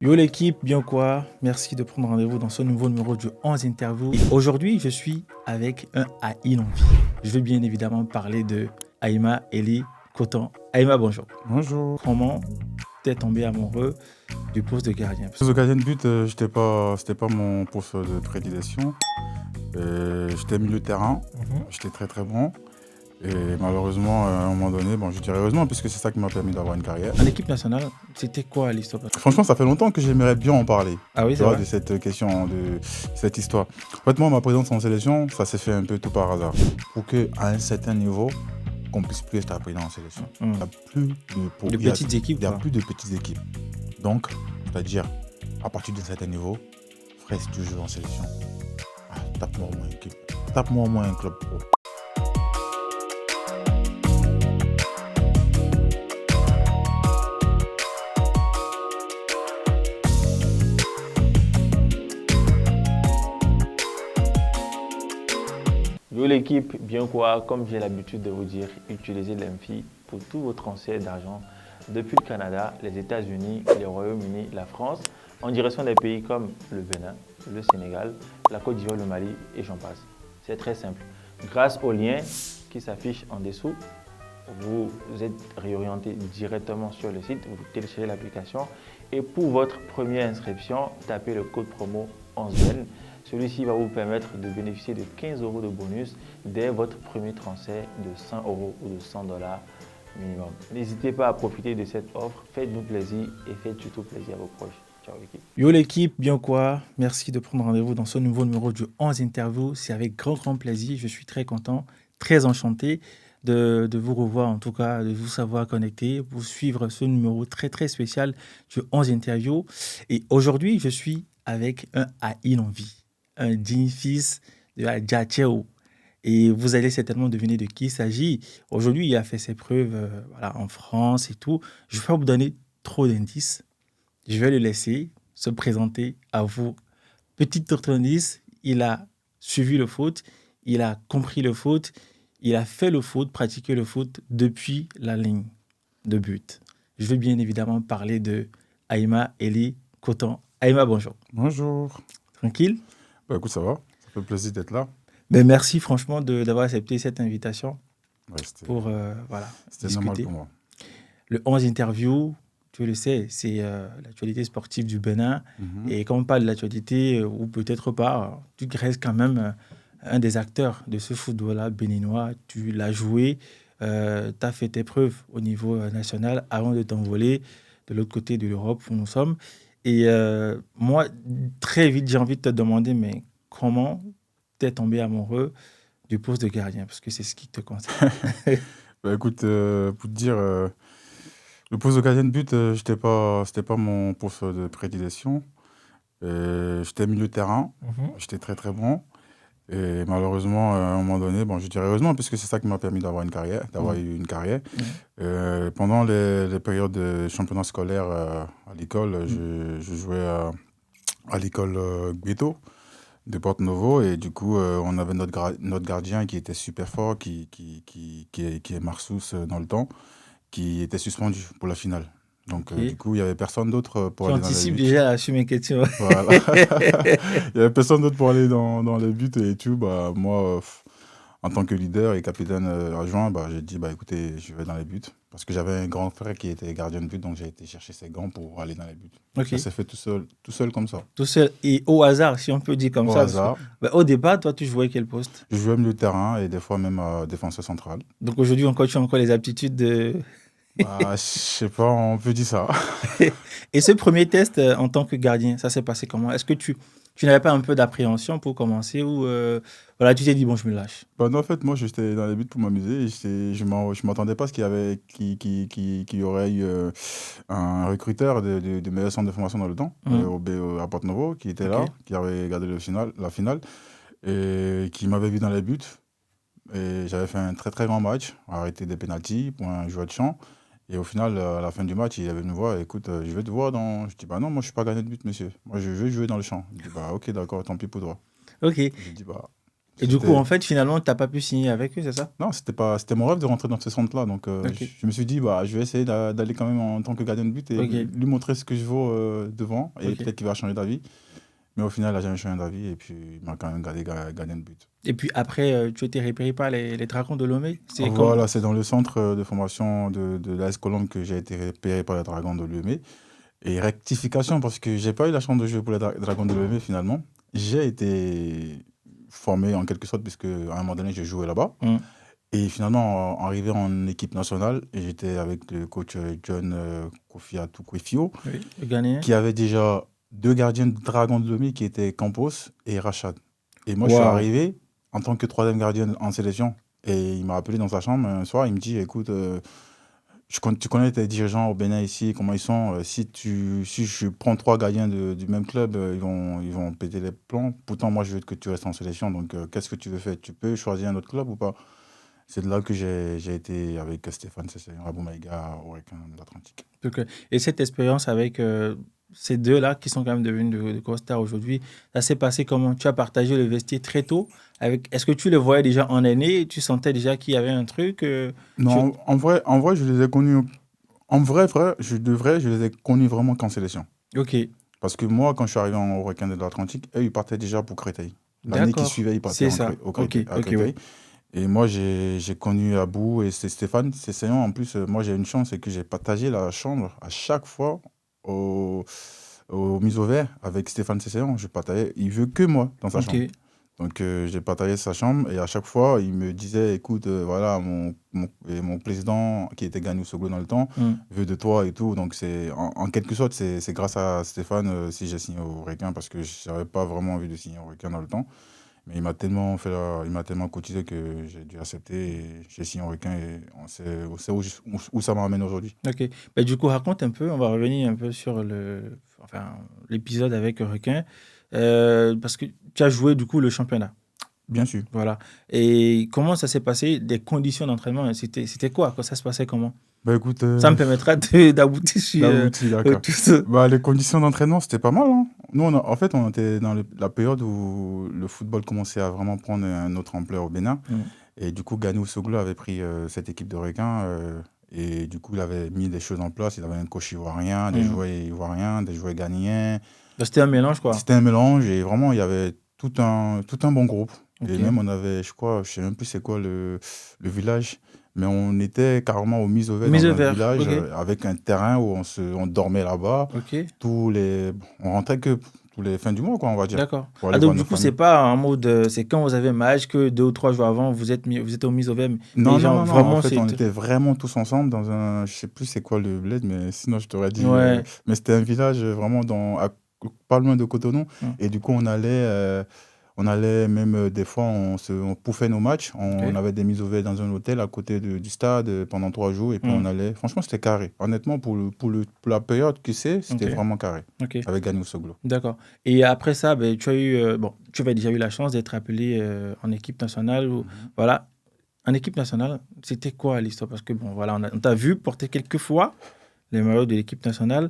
Yo l'équipe, bien quoi? Merci de prendre rendez-vous dans ce nouveau numéro du 11 interview. Et aujourd'hui, je suis avec un AI en vie. Je veux bien évidemment parler de Aïma Eli Coton. Aïma, bonjour. Bonjour. Comment t'es tombé amoureux du poste de gardien? Au gardien de but, c'était pas mon poste de prédilection. J'étais milieu de terrain, j'étais très très bon. Et malheureusement, à un moment donné, bon, je dirais heureusement, puisque c'est ça qui m'a permis d'avoir une carrière. En équipe nationale, c'était quoi l'histoire? Franchement, ça fait longtemps que j'aimerais bien en parler. Ah oui, Tu c'est vois, vrai? de cette question, de cette histoire. En fait, moi, ma présence en sélection, ça s'est fait un peu tout par hasard. Pour qu'à un certain niveau, qu'on puisse plus être président en sélection. Hmm. Il n'y a plus De petites équipes, il y a quoi. plus de petites équipes. Donc, c'est-à-dire, à partir d'un certain niveau, frère, si tu joues en sélection, tape-moi au moins une équipe. Tape-moi au moins un club pro. Yo l'équipe, bien quoi? Comme j'ai l'habitude de vous dire, utilisez l'Infi pour tous vos transferts d'argent depuis le Canada, les États-Unis, le Royaume-Uni, la France, en direction des pays comme le Bénin, le Sénégal, la Côte d'Ivoire, le Mali et j'en passe. C'est très simple. Grâce au lien qui s'affiche en dessous, vous êtes réorienté directement sur le site, vous téléchargez l'application et pour votre première inscription, tapez le code promo 11BEN. Celui-ci va vous permettre de bénéficier de 15 € de bonus dès votre premier transfert de 100 € ou de 100 $ minimum. N'hésitez pas à profiter de cette offre, faites-nous plaisir et faites surtout plaisir à vos proches. Ciao l'équipe. Yo l'équipe, bien quoi? Merci de prendre rendez-vous dans ce nouveau numéro du 11 interview. C'est avec grand plaisir, je suis très content, très enchanté de vous revoir, en tout cas de vous savoir connecter, pour suivre ce numéro très spécial du 11 interview. Et aujourd'hui, je suis avec un AI en vie, un digne fils de Adjacheo. Et vous allez certainement deviner de qui il s'agit. Aujourd'hui, il a fait ses preuves voilà, en France et tout. Je ne vais pas vous donner trop d'indices. Je vais le laisser se présenter à vous. Petite indice, il a suivi le foot, il a compris le foot, il a fait le foot, pratiqué le foot depuis la ligne de but. Je vais bien évidemment parler de Aïma Eli Coton. Aïma, bonjour. Bonjour. Tranquille? Bah écoute, ça va. Ça fait plaisir d'être là. Ben, merci franchement d'avoir accepté cette invitation Ouais, pour voilà, c'était normal discuter. pour moi. Le 11 interview, tu le sais, c'est l'actualité sportive du Bénin. Et quand on parle de l'actualité, ou peut-être pas, tu restes quand même un des acteurs de ce football-là béninois. Tu l'as joué, tu as fait tes preuves au niveau national avant de t'envoler de l'autre côté de l'Europe où nous sommes. Et moi, très vite, j'ai envie de te demander, mais comment t'es tombé amoureux du poste de gardien? Parce que c'est ce qui te concerne. Bah écoute, pour te dire, le poste de gardien de but, c'était pas mon poste de prédilection. J'étais milieu de terrain, j'étais très très bon. Et malheureusement, à un moment donné, bon, je dirais heureusement, puisque c'est ça qui m'a permis d'avoir une carrière, eu une carrière. Pendant les périodes de championnat scolaire à l'école, je jouais à l'école Gueto de Porto-Novo. Et du coup, on avait notre gardien qui était super fort, qui est Marsous dans le temps, qui était suspendu pour la finale. Donc, Ok. du coup, il n'y avait personne d'autre pour Tu aller dans les anticipes buts. déjà sur mes questions. Voilà. Il n'y avait personne d'autre pour aller dans les buts et tout. Bah, moi, en tant que leader et capitaine adjoint, bah, j'ai dit, bah, écoutez, je vais dans les buts. Parce que j'avais un grand frère qui était gardien de but, donc j'ai été chercher ses gants pour aller dans les buts. Ok. Ça s'est fait tout seul comme ça. Tout seul et au hasard, si on peut dire comme Au ça. Parce que, hasard, bah, au départ, toi, tu jouais quel poste? je jouais milieu de terrain et des fois même défenseur central. Donc aujourd'hui encore, tu as encore les aptitudes de... Bah, je sais pas, on peut dire ça. Et ce premier test en tant que gardien, ça s'est passé comment? Est-ce que tu n'avais pas un peu d'appréhension pour commencer ou voilà, tu t'es dit, bon, je me lâche? Bah non, en fait, moi, j'étais dans les buts pour m'amuser. Je m'attendais pas à ce qu'il y aurait eu un recruteur de meilleur centre de formation dans le temps, à Porto-Novo, qui était là, qui avait regardé la finale, et qui m'avait vu dans les buts. Et j'avais fait un très très grand match, arrêté des pénaltys pour un joueur de champ. Et au final, à la fin du match, il est venu me voir, écoute, je vais te voir dans. Je dis, bah non, moi je suis pas gardien de but, monsieur. Moi je veux jouer dans le champ. Il dit, bah ok, d'accord, tant pis pour toi. Ok. J'ai dit, bah Et du coup, en fait, finalement, tu n'as pas pu signer avec eux, c'est ça? Non, c'était mon rêve de rentrer dans ce centre-là. Donc, Ok. je me suis dit, bah, je vais essayer d'aller quand même en tant que gardien de but et Ok. lui montrer ce que je vaux devant. Et Ok. peut-être qu'il va changer d'avis. Mais au final, il n'a jamais changé d'avis. Et puis, il m'a quand même gardé gardien de but. Et puis après, tu étais repéré par les Dragons de Lomé? Voilà, c'est dans le centre de formation de l'AS Colombe que j'ai été repéré par les Dragons de Lomé. Et rectification, parce que j'ai pas eu la chance de jouer pour les Dragons de Lomé finalement. J'ai été formé en quelque sorte, puisque à un moment donné, j'ai joué là-bas. Et finalement, arrivé en équipe nationale, j'étais avec le coach John Kofiatou Kwefio, Oui, le Ghanéen. qui avait déjà 2 gardiens de Dragons de Lomé qui étaient Campos et Rachad. Et moi, je suis arrivé en tant que 3e gardien en sélection. Et il m'a appelé dans sa chambre un soir, il me dit, écoute, tu connais tes dirigeants au Bénin ici, comment ils sont. Si je prends 3 gardiens du même club, ils vont péter les plombs. Pourtant, moi, je veux que tu restes en sélection. Donc, qu'est-ce que tu veux faire? Tu peux choisir un autre club ou pas? C'est de là que j'ai été avec Stéphane Sesseyon à Boumaïga, au Requin de l'Atlantique. Et cette expérience avec ces deux-là qui sont quand même devenus de gros stars aujourd'hui, ça s'est passé comment? Tu as partagé le vestiaire très tôt. Est-ce que tu les voyais déjà en aîné? Tu sentais déjà qu'il y avait un truc Non, en vrai, je les ai connus. En vrai, je les ai connus vraiment qu'en sélection. Ok. Parce que moi, quand je suis arrivé au Requin de l'Atlantique, eux, ils partaient déjà pour Créteil. L'année qui suivait, ils partaient au Créteil. Ouais. Et moi, j'ai connu Abou et c'est Stéphane Sesseyon. En plus, moi, j'ai une chance, c'est que j'ai partagé la chambre à chaque fois au mise au vert avec Stéphane Sesseyon. Il veut que moi dans sa chambre. Donc, j'ai partagé sa chambre et à chaque fois, il me disait, écoute, voilà, mon président, qui était Gagnou Soglo dans le temps, veut de toi et tout. Donc, en quelque sorte, c'est grâce à Stéphane si j'ai signé au Requin, parce que je n'avais pas vraiment envie de signer au Requin dans le temps. Mais il m'a tellement cotisé que j'ai dû accepter et j'ai signé au Requin et c'est où ça m'amène aujourd'hui. Ok. Bah, du coup, raconte un peu, on va revenir un peu sur l'épisode avec Requin, parce que tu as joué du coup le championnat. Bien sûr. Voilà. Et comment ça s'est passé? Les conditions d'entraînement, c'était quoi? Ça se passait comment? Bah écoute, ça me permettra d'aboutir sur tout ça. Bah, les conditions d'entraînement, c'était pas mal. Hein. Nous, en fait, on était dans la période où le football commençait à vraiment prendre une autre ampleur au Bénin. Et du coup, Gagnou Soglo avait pris cette équipe de Requins. Et du coup, il avait mis des choses en place. Il avait un coach ivoirien, des joueurs ivoiriens, des joueurs ghanéens. C'était un mélange, quoi. C'était un mélange. Et vraiment, il y avait tout un bon groupe. Et même, on avait, je sais même plus c'est quoi le village. Mais on était carrément au mise au vert dans un village avec un terrain où on dormait là-bas. On rentrait que tous les fins du mois, quoi, on va dire. D'accord. Donc, du coup, c'est pas en mode. C'est quand vous avez un match que 2 ou 3 jours avant, vous êtes au mise au vert. Non. Vraiment, en fait, on était vraiment tous ensemble dans un. Je sais plus c'est quoi le bled, mais sinon, je t'aurais dit. Mais c'était un village vraiment pas loin de Cotonou. Et du coup, on allait même des fois, on pouffait nos matchs. On avait des mises au vert dans un hôtel à côté du stade pendant 3 jours. Et puis on allait. Franchement, c'était carré. Honnêtement, pour la période que c'était vraiment carré. Avec Gagnou Soglo. D'accord. Et après ça, tu avais déjà eu la chance d'être appelé en équipe nationale. Voilà. En équipe nationale, c'était quoi l'histoire? Parce que on t'a vu porter quelques fois les maillots de l'équipe nationale.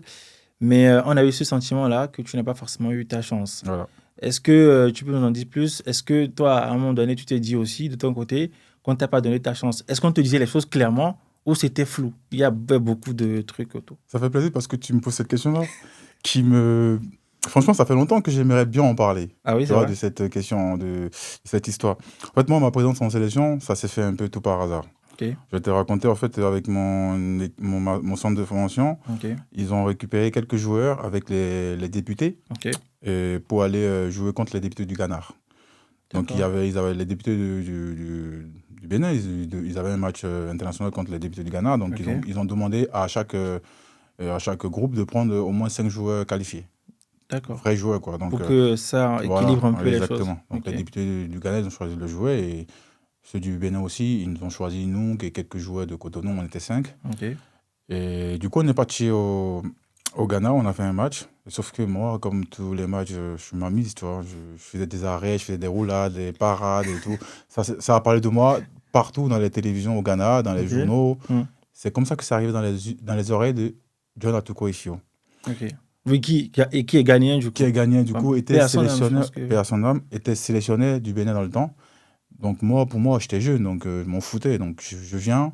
Mais on a eu ce sentiment-là que tu n'as pas forcément eu ta chance. Voilà. Est-ce que tu peux nous en dire plus? Est-ce que toi, à un moment donné, tu t'es dit aussi, de ton côté, qu'on ne t'a pas donné ta chance? Est-ce qu'on te disait les choses clairement ou c'était flou? Il y avait beaucoup de trucs autour. Ça fait plaisir parce que tu me poses cette question-là Franchement, ça fait longtemps que j'aimerais bien en parler. Ah oui, c'est vrai. De cette question, de cette histoire. En fait, moi, ma présence en sélection, ça s'est fait un peu tout par hasard. Je vais te raconter, en fait, avec mon centre de formation, ils ont récupéré quelques joueurs avec les députés pour aller jouer contre les députés du Ghana. Donc, ils avaient les députés du Bénin, ils avaient un match international contre les députés du Ghana. Donc, ils ont demandé à chaque groupe de prendre au moins 5 joueurs qualifiés. D'accord. Vrais joueurs, quoi. Donc, pour que ça équilibre un peu les choses. Exactement. Donc, les députés du Ghana, ils ont choisi le joueur et ceux du Bénin aussi, ils nous ont choisi nous, et quelques joueurs de Cotonou, on était 5. Et du coup, on est parti au Ghana, on a fait un match. Sauf que moi, comme tous les matchs, je m'amuse, tu vois. Je faisais des arrêts, je faisais des roulades, des parades et tout. Ça a parlé de moi partout dans les télévisions au Ghana, dans les journaux. C'est comme ça que c'est arrivé dans les oreilles de John Atuko-Ifio. Oui, qui est ghanéen du coup. Qui est ghanéen du coup, était sélectionneur du Bénin dans le temps. Donc pour moi, j'étais jeune, donc je m'en foutais. Donc je viens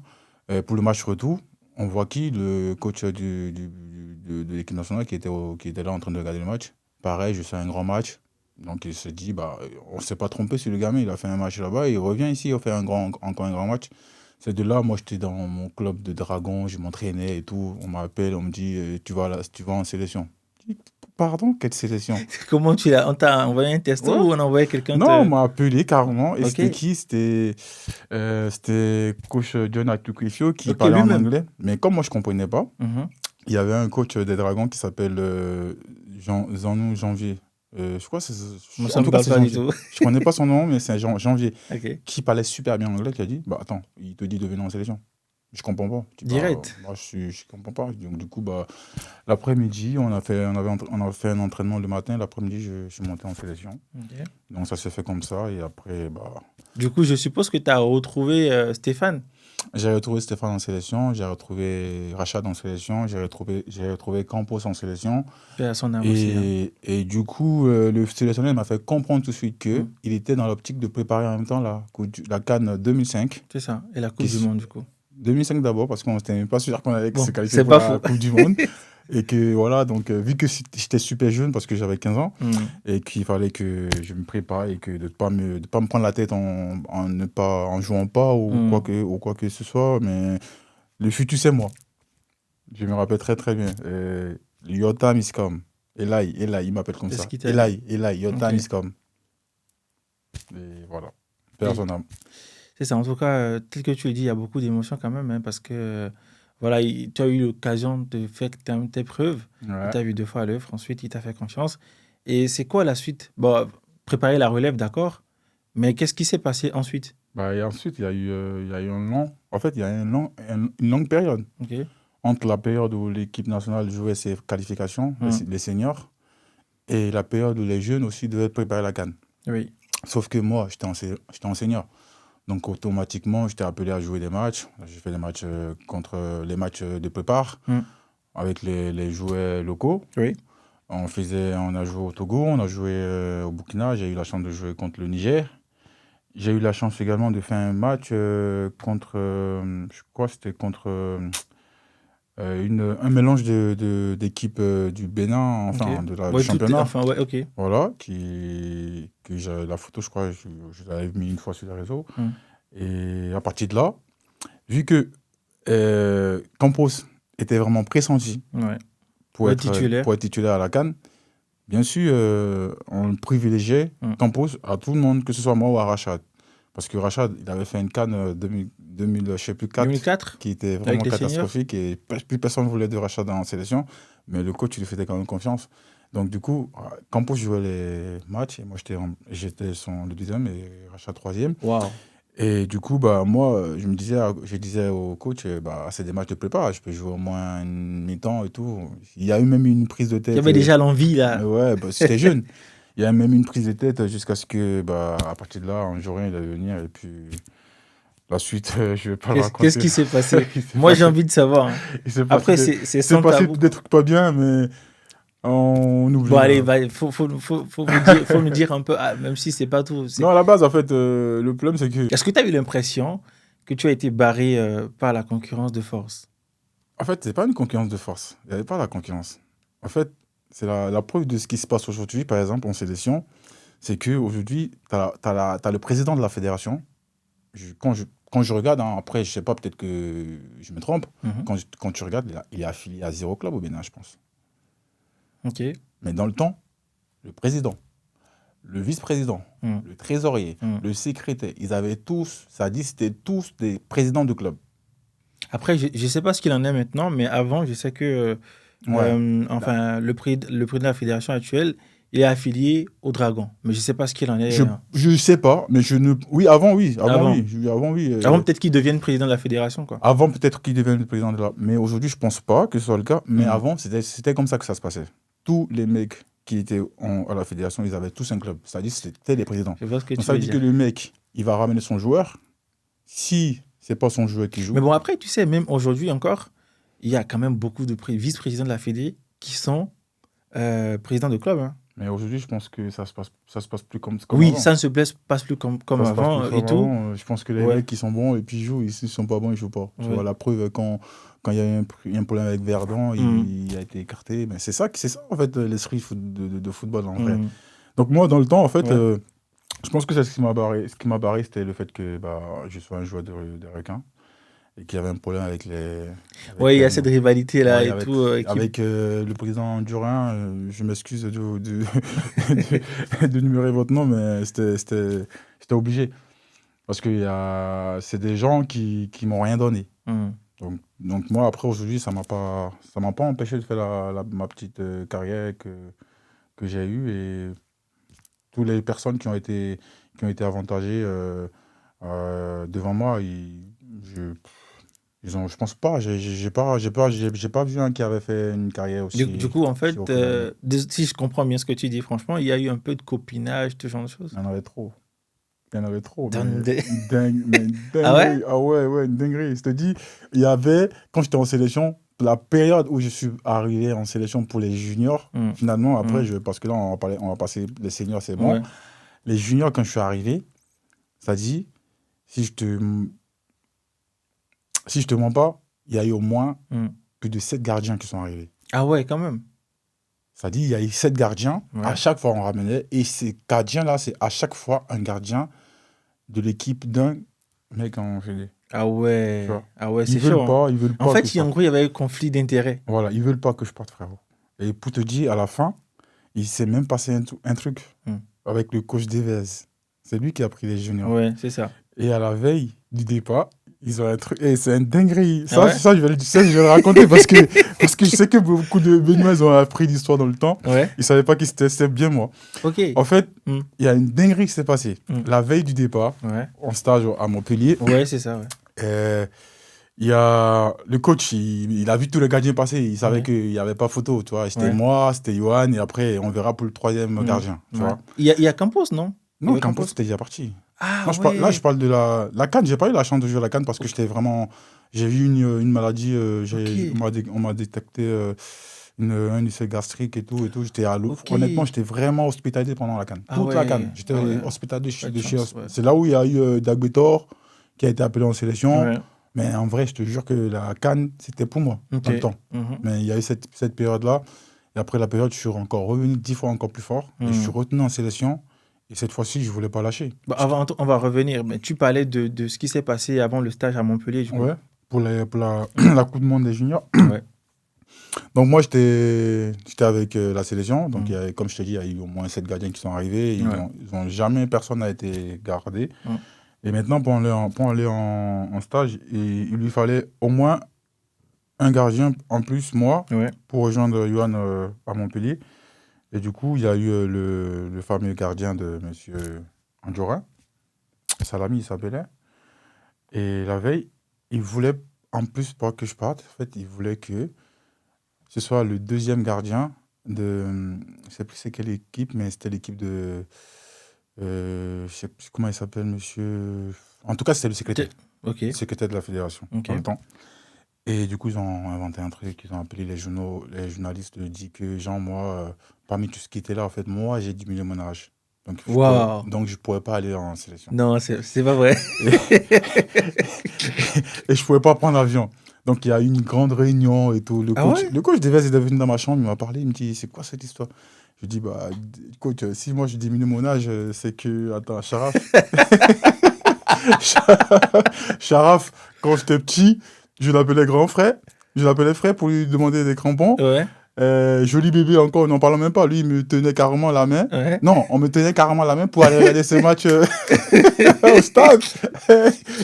pour le match retour. On voit qui? Le coach de l'équipe nationale qui était là en train de regarder le match. Pareil, je fais un grand match. Donc il se dit, on ne s'est pas trompé sur le gamin. Il a fait un match là-bas. Il revient ici, il fait encore un grand match. C'est de là, moi, j'étais dans mon club de Dragon. Je m'entraînais et tout. On m'appelle, on me dit, tu vas en sélection. Je dis, pardon, quelle sélection? Comment on t'a envoyé un testo Ouais. ou on a envoyé quelqu'un Non, on m'a appelé carrément. Et Ok. c'était qui? C'était coach John Atukwifio qui Ok, parlait en lui-même. anglais. Mais comme moi, je ne comprenais pas, Mhm. il y avait un coach des Dragons qui s'appelle Zanou Janvier. Je crois que Moi, c'est. ça En me tout cas, parle c'est pas du Janvier. tout. Je ne connais pas son nom, mais c'est Janvier Ok. qui parlait super bien anglais. Qui a dit, attends, il te dit de venir en sélection. Je comprends pas. Je dis, Direct. moi, je comprends pas. Donc, du coup, l'après-midi, on a fait un entraînement le matin. L'après-midi, je suis monté en sélection. Ok. Donc, ça s'est fait comme ça. Et après, Du coup, je suppose que tu as retrouvé Stéphane. j'ai retrouvé Stéphane en sélection, j'ai retrouvé Rachad en sélection, j'ai retrouvé Campos en sélection. Paix à son âme aussi. Hein. Et du coup, le sélectionneur m'a fait comprendre tout de suite qu'il Mm. était dans l'optique de préparer en même temps la CAN 2005. C'est ça. Et la Coupe du Monde, du coup. 2005 d'abord, parce qu'on n'était même pas sûr qu'on allait Bon, se qualifier c'est pour pas la faux. Coupe du Monde. Et que voilà, donc vu que j'étais super jeune parce que j'avais 15 ans, Mm. et qu'il fallait que je me prépare et que de ne pas me prendre la tête en jouant pas ou quoi que ce soit. Mais le futur, c'est moi. Je me rappelle très très bien. Yotam Iscom. Eli, il m'appelle comme C'est ça. ce qu'il t'a dit. Eli, Yotam Ok. Iscom. Et voilà. Personne n'a. C'est ça. En tout cas, tel que tu le dis, il y a beaucoup d'émotions quand même, hein, parce que voilà, tu as eu l'occasion de faire tes preuves. Il Ouais. t'a vu 2 fois à l'œuvre. Ensuite, il t'a fait confiance. Et c'est quoi la suite? Bon, préparer la relève, d'accord. Mais qu'est-ce qui s'est passé ensuite? Et ensuite, il y a eu une longue période. Ok. Entre la période où l'équipe nationale jouait ses qualifications, les seniors, et la période où les jeunes aussi devaient préparer la CAN. Oui. Sauf que moi, j'étais en senior. Donc automatiquement, j'étais appelé à jouer des matchs. J'ai fait des matchs contre les matchs de prépare avec les joueurs locaux. Oui. On a joué au Togo, on a joué au Burkina. J'ai eu la chance de jouer contre le Niger. J'ai eu la chance également de faire un match contre, je crois que c'était contre un mélange d'équipes du Bénin, enfin Ok. du Ouais, championnat. enfin, ouais, ok. Voilà, la photo, je crois, je l'avais mis une fois sur les réseaux. Et à partir de là, vu que Campos était vraiment pressenti Ouais. pour être titulaire à la CAN, bien sûr, on privilégiait Campos à tout le monde, que ce soit moi ou à Rachad. Parce que Rachad, il avait fait une CAN 2000, je sais plus, 2004 qui était vraiment catastrophique et plus personne ne voulait de Rachad en sélection. Mais le coach, il lui faisait quand même confiance. Donc du coup, Campos jouait les matchs et moi, j'étais le deuxième et Rachad troisième. Wow. Et du coup, moi, je disais au coach, c'est des matchs de prépa, je peux jouer au moins une mi-temps et tout. Il y a eu même une prise de tête. Il y avait déjà l'envie, là. Ouais, c'était jeune. Il y a même une prise de tête jusqu'à ce que, à partir de là, un jour, il allait venir. Et puis, la suite, je ne vais pas le raconter. Qu'est-ce qui s'est passé? Moi, j'ai envie de savoir. Hein. Après, c'est sans tabou. C'est passé des trucs pas bien, mais on oublie. Bon, allez, faut nous dire un peu, même si c'est pas tout. Non, à la base, en fait, le problème, c'est que... Est-ce que tu as eu l'impression que tu as été barré par la concurrence de force? En fait, c'est pas une concurrence de force. Il n'y avait pas la concurrence. En fait, c'est la preuve de ce qui se passe aujourd'hui, par exemple, en sélection. C'est qu'aujourd'hui, tu as le président de la fédération. Quand je regarde, après, je sais pas, peut-être que je me trompe. Quand tu regardes, il est affilié à 0 club au Bénin, je pense. Ok. Mais dans le temps, le président, le vice-président, le trésorier, le secrétaire, ils avaient tous, c'était tous des présidents de club. Après, je ne sais pas ce qu'il en est maintenant, mais avant, je sais que le président de la fédération actuelle, il est affilié au Dragon. Mais je ne sais pas ce qu'il en est. Je ne sais pas, mais je ne... Oui, avant, oui. Avant, peut-être qu'il devienne président de la fédération, quoi. Avant, peut-être qu'il devienne le président de la... Mais aujourd'hui, je ne pense pas que ce soit le cas. Mais avant, c'était comme ça que ça se passait. Tous les mecs qui étaient à la fédération, ils avaient tous un club. C'est-à-dire que c'était des présidents. Je vois ce que donc, ça veut dire que le mec, il va ramener son joueur. Si ce n'est pas son joueur qui joue... Mais bon, après, tu sais, même aujourd'hui encore, il y a quand même beaucoup de vice-présidents de la fédé qui sont présidents de club. Hein. Mais aujourd'hui, je pense que ça se passe plus comme Oui, avant. ça ne se passe plus comme Ça se passe avant plus et comme tout. avant. Je pense que les Ouais. mecs qui sont bons et puis ils jouent, et s'ils sont pas bons, ils jouent pas. Tu Ouais. vois, la preuve, quand il y a eu un problème avec Verdun, Mhm. il a été écarté. Mais c'est ça en fait l'esprit de football en vrai. Mhm. Donc moi, dans le temps, en fait, Ouais. je pense que c'est ce qui m'a barré. Ce qui m'a barré, c'était le fait que je sois un joueur de requin et qu'il y avait un problème Ouais, il y a avec, cette rivalité-là ouais, et tout. avec le président Durin. Je m'excuse de numérer votre nom, mais j'étais obligé. Parce que c'est des gens qui m'ont rien donné. Mhm. Donc moi, après, aujourd'hui, ça m'a pas empêché de faire ma petite carrière que j'ai eue. Et toutes les personnes qui ont été avantagées devant moi, je, je pense pas. J'ai pas vu un qui avait fait une carrière Du coup, en aussi fait, renommée. si je comprends bien ce que tu dis, franchement, il y a eu un peu de copinage, ce genre de choses. Il y en avait trop. Il y en avait trop, mais Dans des- une Ah ouais? dinguerie. Ah ouais, une dinguerie. Je te dis, il y avait, quand j'étais en sélection, la période où je suis arrivé en sélection pour les juniors, Mhm. finalement, après, Mhm. parce que là, on va passer les seniors, c'est bon. Ouais. Les juniors, quand je suis arrivé, ça dit, si je te mens pas, il y a eu au moins Mhm. plus de 7 gardiens qui sont arrivés. Ah ouais, quand même. Ça dit, il y a eu 7 gardiens, Ouais. à chaque fois on ramenait, et ces gardiens-là, c'est à chaque fois un gardien de l'équipe d'un mec en GD. Ah Tu vois. ouais. Ah ouais, c'est chaud, hein. Ils veulent En pas que fait, je parte. en gros, il y avait un conflit d'intérêts. Voilà, ils veulent pas que je parte, frérot. Et pour te dire, à la fin, il s'est même passé un truc Hmm. avec le coach d'Evez. C'est lui qui a pris les juniors. Ouais, c'est ça. Et à la veille du départ, ils ont un truc. Et c'est une dinguerie. Ah ouais? Je vais le raconter parce que je sais que beaucoup de Béninois ont appris l'histoire dans le temps. Ouais. Ils savaient pas qui c'était bien moi. Ok. En fait, Hmm. il y a une dinguerie qui s'est passée. Hmm. La veille du départ, Ouais. en stage à Montpellier, Ouais, c'est ça, ouais. il y a le coach, il a vu tous les gardiens passer, il savait Ouais. qu'il n'y avait pas photo, tu vois. C'était Ouais. moi, c'était Johan, et après, on verra pour le troisième Hmm. gardien, tu Ouais. vois. Il y a Campos, non? Il y Non, avait Campos, Campos. c'était déjà parti. Ah Non, ouais. là, je parle de la CAN. J'ai pas eu la chance de jouer à la CAN parce que j'étais vraiment. J'ai eu une maladie, Ok. on m'a détecté un ulcère gastrique et tout. J'étais Ok. honnêtement, j'étais vraiment hospitalisé pendant la CAN. Ah Toute la ouais. CAN. J'étais Ah ouais. hospitalisé Pas de de chez. chance, ouais. C'est là où il y a eu Dagbetor qui a été appelé en sélection. Ouais. Mais en vrai, je te jure que la CAN, c'était pour moi, Ok. dans le temps. Mhm. Mais il y a eu cette période-là. Et après la période, je suis encore revenu 10 fois encore plus fort. Et je suis retenu en sélection. Et cette fois-ci, je ne voulais pas lâcher. Bah, on va revenir. Mais tu parlais de ce qui s'est passé avant le stage à Montpellier, du coup. Ouais, pour la Coupe du Monde des juniors. Ouais. Donc moi, j'étais avec la sélection. Donc, Mm. comme je t'ai dit, il y a eu au moins 7 gardiens qui sont arrivés. Ouais. Ils ont jamais, personne n'a été gardé. Mm. Et maintenant, pour aller en stage, il lui fallait au moins un gardien en plus, moi, Ouais. pour rejoindre Johan à Montpellier. Et du coup, il y a eu le fameux gardien de M. Andjorin, Salami, il s'appelait. Et la veille, il voulait, en plus, pas que je parte, en fait, il voulait que ce soit le deuxième gardien de. Je ne sais plus c'est quelle équipe, mais c'était l'équipe de. Je ne sais plus comment il s'appelle, monsieur. En tout cas, c'était le secrétaire. Ok. Le secrétaire de la fédération, Ok. dans le temps. Et du coup, ils ont inventé un truc, ils ont appelé les journalistes, dit que, genre, moi, parmi tout ce qui était là, en fait, moi, j'ai diminué mon âge. Donc, Waouh. donc je ne pourrais pas aller en sélection. Non, c'est pas vrai. Et je ne pouvais pas prendre l'avion. Donc, il y a eu une grande réunion et tout. Ah ouais? Le coach Devez est venu dans ma chambre, il m'a parlé, il me dit, c'est quoi cette histoire? Je dis, bah, coach, si moi je diminue mon âge, c'est que. Attends, Sharaf. Sharaf, quand j'étais petit, je l'appelais grand frère. Je l'appelais frère pour lui demander des crampons. Ouais. Joli bébé encore, n'en parlons même pas. Lui, il me tenait carrément la main. Ouais. Non, on me tenait carrément la main pour aller regarder ce match au stade.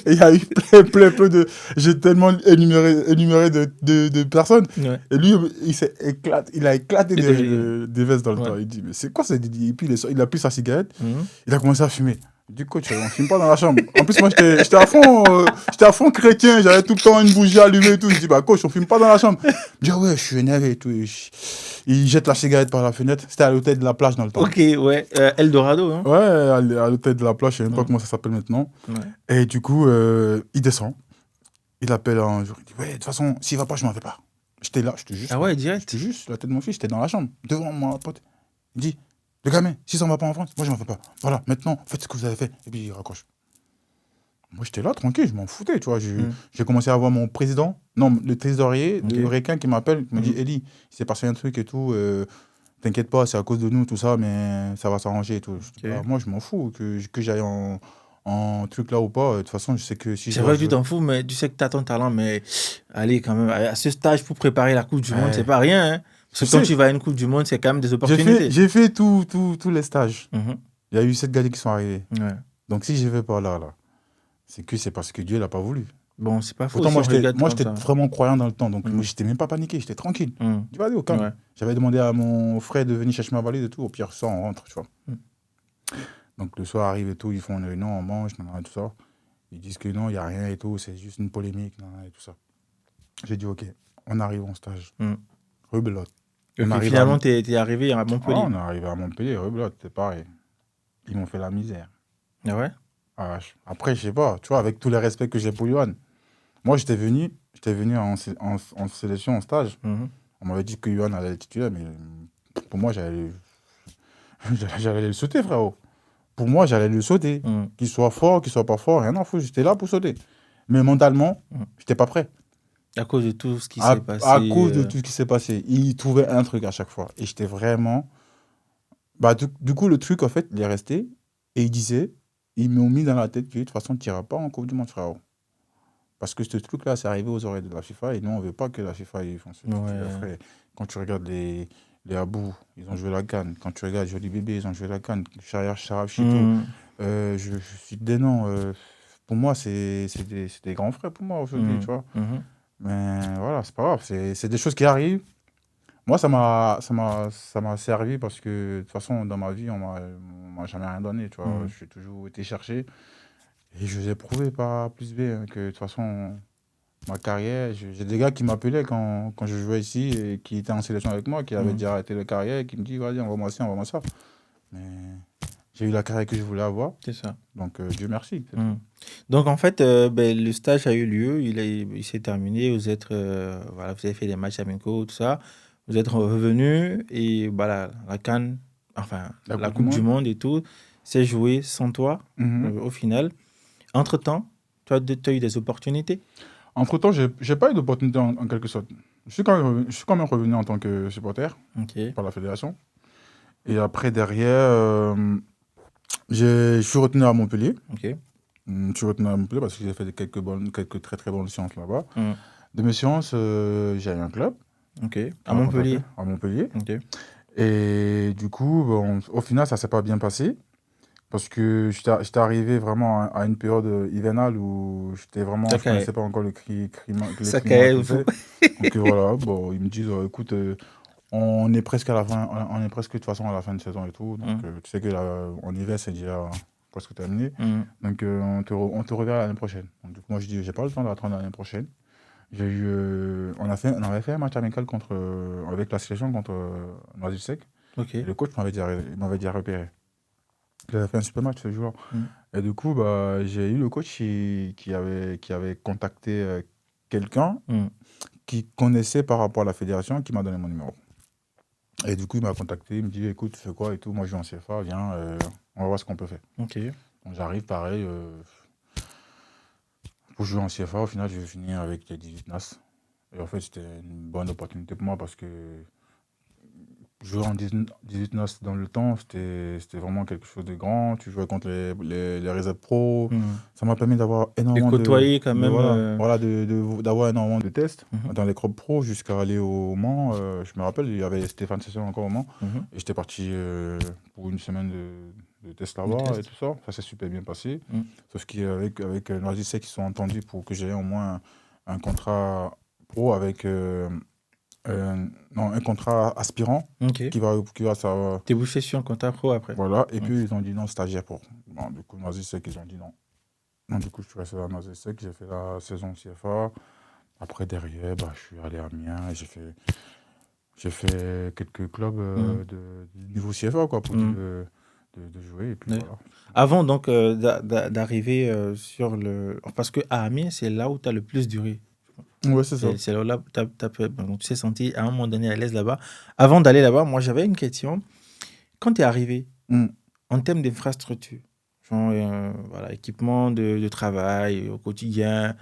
Et il y a eu plein de. J'ai tellement énuméré de personnes. Ouais. Et lui, il a éclaté Et des vestes dans le Ouais. temps. Il dit, mais c'est quoi ça? Et puis il a pris sa cigarette. Mhm. Il a commencé à fumer. Du coup, on ne fume pas dans la chambre. En plus, moi, j'étais à fond chrétien. J'avais tout le temps une bougie allumée et tout. Je dis, bah, coach, on ne fume pas dans la chambre. Il dit, ah ouais, je suis énervé et tout. Il jette la cigarette par la fenêtre. C'était à l'hôtel de la plage dans le temps. Ok, ouais. Eldorado, hein. Ouais, à l'hôtel de la plage, je ne sais même pas comment ça s'appelle maintenant. Ouais. Et du coup, il descend. Il appelle un jour. Il dit, ouais, de toute façon, s'il ne va pas, je ne m'en vais pas. J'étais là, je te jure. Ah ouais, direct. Je te jure, la tête de mon fils, j'étais dans la chambre, devant mon pote. Il dit, Le gamin, si ça ne va pas en France, moi, je m'en fais pas. Voilà, maintenant, faites ce que vous avez fait. Et puis, il raccroche. Moi, j'étais là, tranquille, je m'en foutais, tu vois. J'ai commencé à voir mon président, non, le trésorier de Requin qui m'appelle, qui me dit, Eli, il s'est passé un truc et tout, t'inquiète pas, c'est à cause de nous, tout ça, mais ça va s'arranger et tout. Moi, je m'en fous que j'aille en truc là ou pas. De toute façon, je sais que si C'est vrai que tu t'en fous, mais tu sais que tu as ton talent, mais allez, quand même, à ce stage, pour préparer la Coupe du Monde, c'est pas rien. Hein. Parce que quand tu vas à une Coupe du Monde, c'est quand même des opportunités. J'ai fait tous les stages. Il y a eu 7 gars qui sont arrivés. Ouais. Donc, si je vais pas là, c'est parce que Dieu l'a pas voulu. Bon, c'est pas faux. Pourtant, moi, j'étais vraiment croyant dans le temps. Donc, moi, j'étais même pas paniqué, j'étais tranquille. Tu vas aller au calme. J'avais demandé à mon frère de venir chercher ma valise et tout. Au pire, ça, on rentre, tu vois. Donc, le soir arrive et tout. Ils font non, on mange, tout ça. Ils disent que non, il n'y a rien et tout. C'est juste une polémique, et tout ça. J'ai dit, OK, on arrive en stage. Rebelote. Finalement, tu es arrivé à Montpellier. On est arrivé à Montpellier, rebelote, c'est pareil. Ils m'ont fait la misère. Ah ouais? Après, je sais pas, tu vois, avec tous les respects que j'ai pour Yohan. Moi, j'étais venu en sélection, en stage. On m'avait dit que Yohan allait être titulaire, mais pour moi, j'allais le sauter, frérot. Pour moi, j'allais le sauter. Qu'il soit fort, qu'il soit pas fort, rien à foutre. J'étais là pour sauter. Mais mentalement, j'étais pas prêt. À cause de tout ce qui s'est passé. À cause de tout ce qui s'est passé. Il trouvait un truc à chaque fois. Et j'étais vraiment... Du coup, le truc, en fait, il est resté. Et il disait... Ils m'ont mis dans la tête que de toute façon, tu n'iras pas en Coupe du Monde, frérot. Parce que ce truc-là, c'est arrivé aux oreilles de la FIFA et nous, on ne veut pas que la FIFA y fasse ce truc. Quand tu regardes les Abou, ils ont joué la CAN. Quand tu regardes Joli Bébé, ils ont joué la CAN. Shahriar Sharaf Chito. Je suis des noms. Pour moi, c'est des grands frères pour moi aujourd'hui, tu vois. Mais voilà, c'est pas grave. C'est des choses qui arrivent. Moi, ça m'a servi parce que, de toute façon, dans ma vie, on m'a jamais rien donné, tu vois. J'ai toujours été chercher. Et je vous ai prouvé par plus B que, de toute façon, ma carrière... J'ai des gars qui m'appelaient quand je jouais ici et qui étaient en sélection avec moi, qui avaient déjà arrêté leur carrière et qui me disent, vas-y, envoie-moi ci, envoie-moi ça. Mais j'ai eu la carrière que je voulais avoir. C'est ça. Donc, Dieu merci. Donc, en fait, le stage a eu lieu, il s'est terminé. Vous avez fait des matchs amicaux, tout ça. Vous êtes revenu et la CAN, enfin, la Coupe du Monde et tout, s'est jouée sans toi au final. Entre-temps, tu as eu des opportunités? Entre-temps, je n'ai pas eu d'opportunité en quelque sorte. Je suis quand même revenu en tant que supporter par la fédération. Et après, derrière, je suis retenu à Montpellier. Je suis retenu à Montpellier parce que j'ai fait quelques très très bonnes séances là-bas. De mes séances, j'ai eu un club. À Montpellier. À Montpellier. Et du coup, au final, ça ne s'est pas bien passé. Parce que j'étais arrivé vraiment à une période hivernale où je ne connaissais pas encore le climat. Donc voilà, ils me disent, écoute, on est presque à la fin, on est presque de toute façon à la fin de saison et tout. Donc tu sais qu'en hiver, c'est déjà presque terminé. Donc on te reverra l'année prochaine. Donc, du coup, moi, je dis, j'ai pas le temps d'attendre l'année prochaine. On avait fait un match amical avec la sélection contre Noisy-le-Sec. Et le coach m'avait dit à repérer. Il avait fait un super match ce jour. Et du coup, j'ai eu le coach qui avait contacté quelqu'un qui connaissait par rapport à la fédération, qui m'a donné mon numéro. Et du coup, il m'a contacté, il me dit, écoute, tu fais quoi et tout, moi je joue en CFA, viens, on va voir ce qu'on peut faire. Donc j'arrive, pareil, pour jouer en CFA, au final, je vais finir avec les 18 NAS. Et en fait, c'était une bonne opportunité pour moi parce que jouer en 18 NAS dans le temps, c'était vraiment quelque chose de grand. Tu jouais contre les réserves pro. Ça m'a permis d'avoir énormément de... côtoyer quand même. D'avoir énormément de tests dans les clubs pro jusqu'à aller au Mans. Je me rappelle, il y avait Stéphane Session encore au Mans. Et j'étais parti pour une semaine de tests là-bas et tout ça. Ça s'est super bien passé. Sauf qu'avec Noisy-le-Sec, ils se sont entendus pour que j'aie au moins un contrat pro avec... un contrat aspirant qui va ça. Déboucher sur un contrat pro après. Voilà, et puis ils ont dit non, stagiaire pro. Bon, du coup, Noisy-le-Sec, ils ont dit non. Donc, du coup, je suis resté à Noisy-le-Sec, j'ai fait la saison CFA. Après, derrière, je suis allé à Amiens et j'ai fait quelques clubs de niveau CFA quoi, pour de jouer. Et puis, voilà. Avant donc d'arriver sur le. Parce qu'à Amiens, c'est là où tu as le plus duré. Ouais, c'est ça. C'est là où tu t'es senti à un moment donné à l'aise là-bas. Avant d'aller là-bas, moi j'avais une question. quand tu es arrivé, Mm. en termes d'infrastructure, genre, voilà, équipement de travail au quotidien,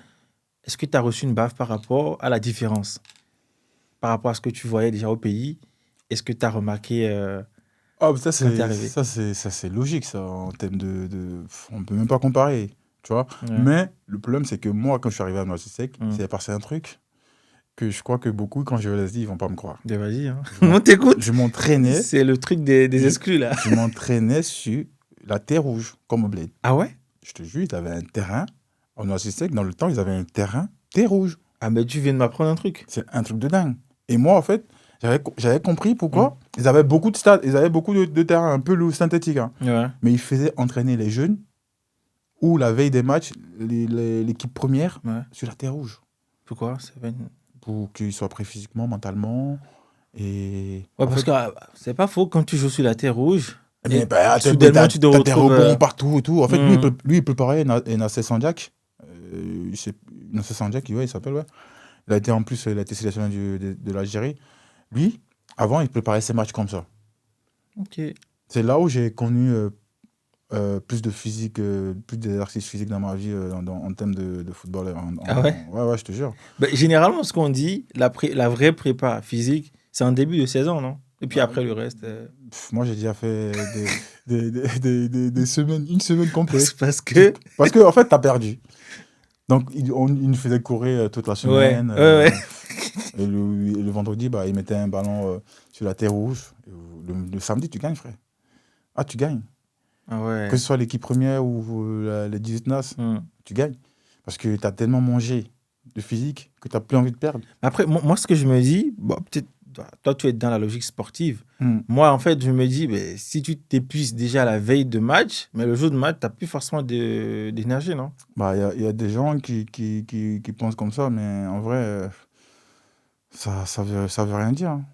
est-ce que tu as reçu une baffe par rapport à la différence, par rapport à ce que tu voyais déjà au pays? Est-ce que tu as remarqué Ah, quand tu es arrivé? ça, c'est logique, ça, en termes on peut même pas comparer, tu vois. Ouais. Mais le problème, c'est que moi, quand je suis arrivé à Noisy-Sec, Mm. c'est passé un truc que je crois que beaucoup, quand je leur ai dit, ils vont pas me croire. Ben, vas-y, hein. Je m'en- On t'écoute. Je m'entraînais, C'est le truc des je, exclus, là. je m'entraînais sur la terre rouge, comme au bled. Ah ouais? Je te jure, ils avaient un terrain, en Noisy-Sec, dans le temps, ils avaient un terrain, terre rouge. Ah, mais tu viens de m'apprendre un truc. C'est un truc de dingue. Et moi, en fait, j'avais compris pourquoi. Ils avaient beaucoup de stades, ils avaient beaucoup de terrains, un peu synthétique. Hein. Ouais. Mais ils faisaient entraîner les jeunes ou la veille des matchs, l'équipe première Ouais. sur la terre rouge. Pourquoi? Pour qu'ils soient prêts physiquement, mentalement. Et Ouais, en parce fait, que c'est pas faux, quand tu joues sur la terre rouge, mais soudainement, tu te t'as des retrouves, rebonds partout et tout. En fait, Mm. lui, il peut pareil, Nasser Sanjak. Nasser Sanjak, ouais, il s'appelle, ouais. Il a été sélectionné de l'Algérie. Lui, avant, il préparait ses matchs comme ça. Ok. C'est là où j'ai connu plus de physique, plus d'exercice physique dans ma vie en termes de football. Ah ouais? Ouais, je te jure. Ben, généralement, ce qu'on dit, la vraie prépa physique, c'est en début de saison, non? Et puis après, le reste. Moi, j'ai déjà fait des semaines, une semaine complète. Parce que. Parce qu'en fait, t'as perdu. Donc, il nous faisait courir toute la semaine. Ouais. Et le vendredi, bah, il mettait un ballon sur la terre rouge. Et le samedi, tu gagnes, frère. Ah, tu gagnes. Ah ouais. Que ce soit l'équipe première ou les 18 NAS, tu gagnes. Parce que tu as tellement mangé de physique que tu n'as plus envie de perdre. Après, moi, ce que je me dis, bon, peut-être, toi, tu es dans la logique sportive. Moi, en fait, je me dis, ben, si tu t'épuises déjà la veille de match, mais le jour de match, tu n'as plus forcément d'énergie, non? Bah, y a des gens qui pensent comme ça, mais en vrai, ça veut rien dire. Hein.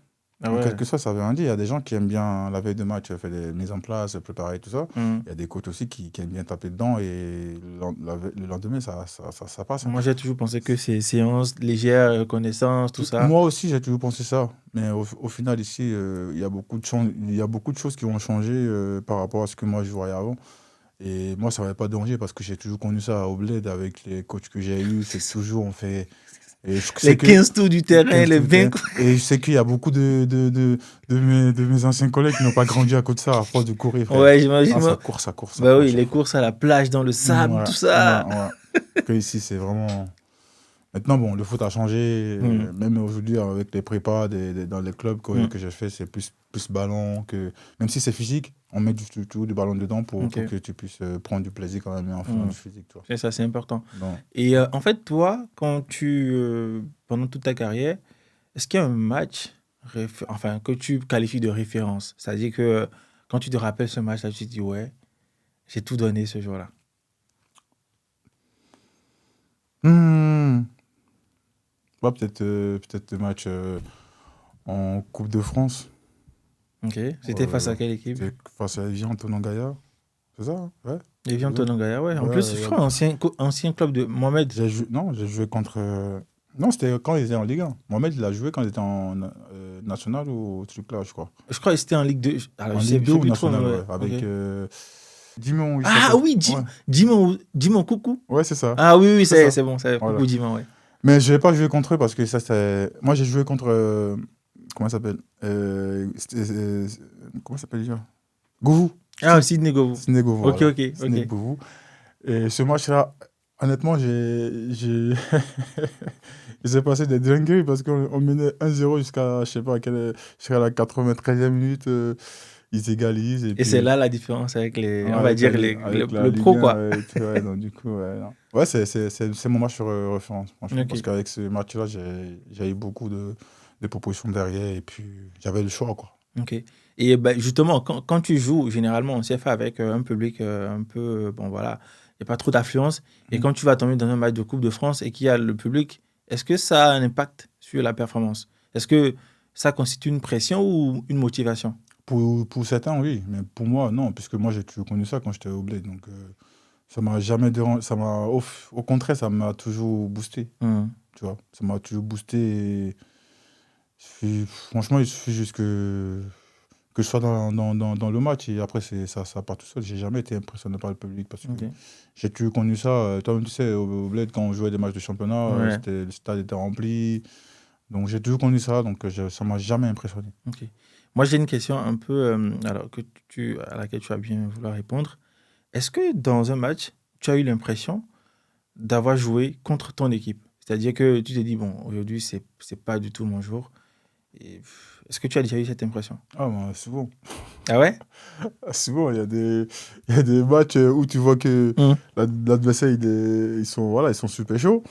Ah En ouais. quelque sorte, ça veut rien dire. Il y a des gens qui aiment bien la veille de match, faire des mises en place, préparer tout ça. Il y a des coachs aussi qui aiment bien taper dedans et le lendemain, ça passe. Hein. Moi, j'ai toujours pensé que c'est séances légères, connaissances, tout ça. Moi aussi, j'ai toujours pensé ça. Mais au final, ici, il y a beaucoup de choses qui ont changé par rapport à ce que moi, je voyais avant. Et moi, ça ne m'avait pas dérangé parce que j'ai toujours connu ça au bled avec les coachs que j'ai eus. C'est toujours, on fait... Les 15 tours du terrain, les 20 coups. Et je sais qu'il y a beaucoup de mes anciens collègues qui n'ont pas grandi à cause de ça, à force de courir. Frère. Ouais, j'imagine. Ah, ça court. Bah oui, les courses à la plage, dans le sable, Ouais, tout ça. ouais. Que ici, c'est vraiment... Maintenant, bon, le foot a changé. Même aujourd'hui, avec les prépas dans les clubs que j'ai fait, c'est plus ballon. Même si c'est physique, on met toujours du ballon dedans pour que tu puisses prendre du plaisir quand même en faisant du physique. Toi. C'est ça, c'est important. Non. Et en fait, toi, pendant toute ta carrière, est-ce qu'il y a un match que tu qualifies de référence? C'est-à-dire que quand tu te rappelles ce match-là, tu te dis, ouais, j'ai tout donné ce jour-là. Ouais, peut-être le match en Coupe de France. Ok. C'était face à quelle équipe? C'était face à Evian Tonangaya. C'est ça, hein? Ouais. Evian Tonangaya, ouais. En Ouais, plus, je crois, ancien club de Mohamed. J'ai joué contre... Non, c'était quand ils étaient en Ligue 1. Mohamed, il a joué quand il était en national ou au truc là, je crois. Je crois que c'était en Ligue 2. Alors, en Ligue 2 ou national, ouais. Avec Dimon. Ah oui, Dimon Coucou. Ouais, c'est ça. Ah oui, c'est ça. bon, c'est Voilà. Coucou Dimon, ouais. Mais je n'ai pas joué contre eux parce que ça, c'était... Moi, j'ai joué contre... Comment ça s'appelle comment ça s'appelle déjà Gouvou. Ah, Sidney Govou. Sidney Govou. Ok. Sidney Govou. Et ce match-là, honnêtement, il s'est passé des dingueries parce qu'on menait 1-0 jusqu'à, je sais pas, jusqu'à la 93e minute. Ils égalisent. Et puis, c'est là la différence avec le pro, quoi. Ouais, donc, du coup, ouais, c'est mon match sur référence, franchement. Okay. Parce qu'avec ce match-là, j'ai eu beaucoup de propositions derrière et puis j'avais le choix, quoi. Ok. Et ben, justement, quand tu joues, généralement, on s'est fait avec un public un peu, bon voilà, il n'y a pas trop d'affluence. Et quand tu vas tomber dans un match de Coupe de France et qu'il y a le public, est-ce que ça a un impact sur la performance? Est-ce que ça constitue une pression ou une motivation? Pour certains, oui, mais pour moi, non, puisque moi, j'ai toujours connu ça quand j'étais au bled. Donc, ça m'a jamais dérangé. Au contraire, ça m'a toujours boosté. Tu vois, ça m'a toujours boosté. Franchement, il suffit juste que que ce soit dans le match. Et après, ça part tout seul. J'ai jamais été impressionné par le public parce que j'ai toujours connu ça. Toi-même, tu sais, au Bled, quand on jouait des matchs de championnat, le stade était rempli. Donc, j'ai toujours connu ça. Donc, ça m'a jamais impressionné. Okay. Moi, j'ai une question un peu à laquelle tu as bien voulu répondre. Est-ce que dans un match, tu as eu l'impression d'avoir joué contre ton équipe? C'est-à-dire que tu t'es dit, bon, aujourd'hui, c'est pas du tout mon jour. Est-ce que tu as déjà eu cette impression? Ah, bah, souvent. Ah ouais? Souvent, il y a des matchs où tu vois que l'adversaire, ils sont super chauds.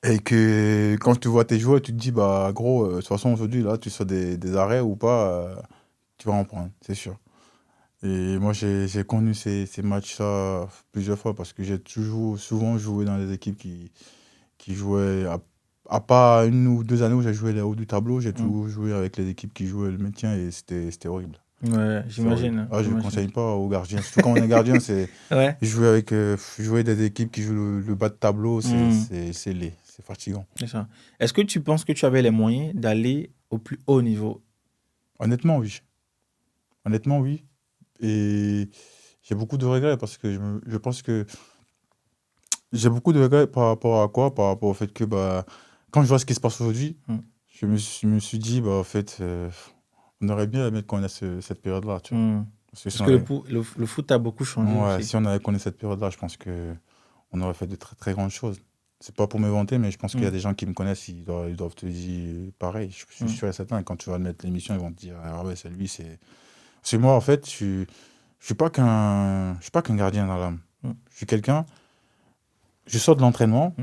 Et que quand tu vois tes joueurs, tu te dis, bah, gros, de toute façon, aujourd'hui, là, tu sors des arrêts ou pas, tu vas en prendre, c'est sûr. Et moi, j'ai connu ces matchs-là plusieurs fois parce que j'ai souvent joué dans des équipes qui jouaient, à part 1 ou 2 années où j'ai joué les hauts du tableau, j'ai toujours joué avec les équipes qui jouaient le maintien et c'était horrible. Ouais, j'imagine. Je ne conseille pas aux gardiens. Surtout quand on est gardien, c'est jouer des équipes qui jouent le bas de tableau, c'est laid, c'est fatigant. C'est ça. Est-ce que tu penses que tu avais les moyens d'aller au plus haut niveau? Honnêtement, oui. Honnêtement, oui. Et j'ai beaucoup de regrets parce que je pense que j'ai beaucoup de regrets par rapport à quoi? Par rapport au fait que quand je vois ce qui se passe aujourd'hui, je me suis dit, en fait, on aurait bien aimé connaître cette période-là. Tu vois. Parce que le foot a beaucoup changé aussi. Si on avait connu cette période-là, je pense qu'on aurait fait de très, très grandes choses. C'est pas pour me vanter, mais je pense qu'il y a des gens qui me connaissent, ils doivent te dire pareil. Je suis sûr et certain, quand tu vas mettre l'émission, ils vont te dire, ah ouais, c'est lui, c'est... Parce que moi, en fait, je suis pas qu'un gardien dans l'âme. Je suis quelqu'un, je sors de l'entraînement,